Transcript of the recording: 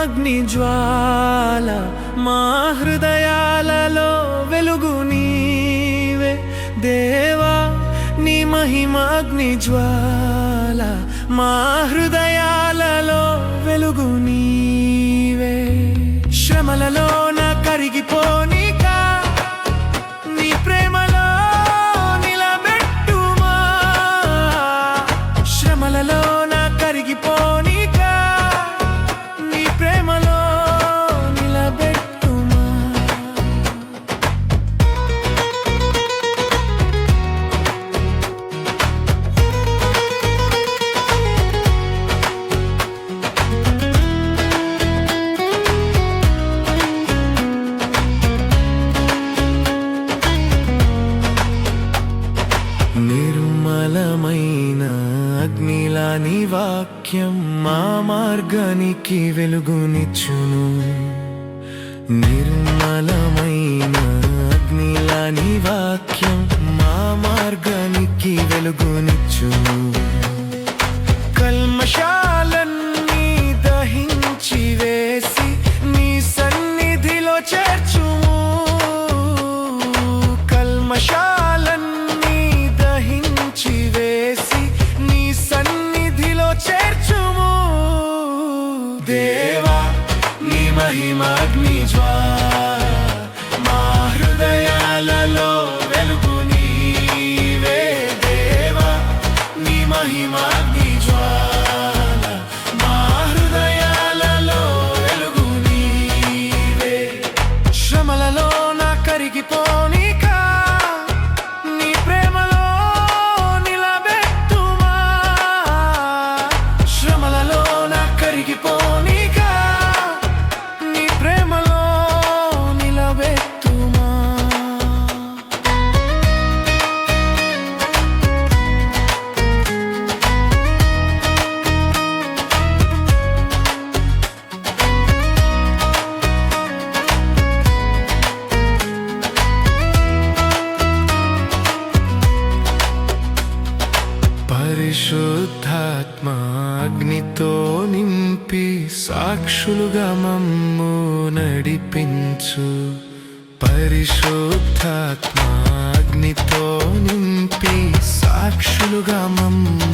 అగ్ని జ్వాల మా హృదయాలలో వెలుగు నీవే దేవా నీ మహిమ అగ్ని జ్వాల మా హృదయాలలో వెలుగు నీవే శ్రమలలో నా కరిగిపోనిక నీ ప్రేమలో నిలబెట్టుమా శ్రమలలో నా కరిగిపోనిక నీ ప్రేమలో నిలబెట్టుమా నిర్మలమైన అగ్నిలా నీ వాక్యం మా మార్గానికి వెలుగునిచ్చును నిర్మలమైన అగ్నిలా నీ వాక్యం మా మార్గానికి వెలుగునిచ్చును కల్మషాలన్నీ దహించి వేసి నీ సన్నిధిలో చేర్చుము కల్మషాలన్నీ దహించి వేసి నీ సన్నిధిలో చేర్చుము దేవా నీ మహిమాగ్ని జ్వాల మా హృదయాలలో వెలుగు నీవే దేవా నీ మహిమాగ్ని జ్వాల మా హృదయాలలో వెలుగు నీవే శ్రమలలో నా కరిగిపోనిక నీ ప్రేమలో నిలబెట్టుమా శ్రమలలో నా కరిగిపోనిక నీ ప్రేమలో నిలబెట్టుమా పరిశుద్ధాత్మ అగ్నితో నింపి సాక్షులుగా మమ్ము నడిపించు పరిశుద్ధాత్మ అగ్నితో నింపి సాక్షులుగా మమ్ము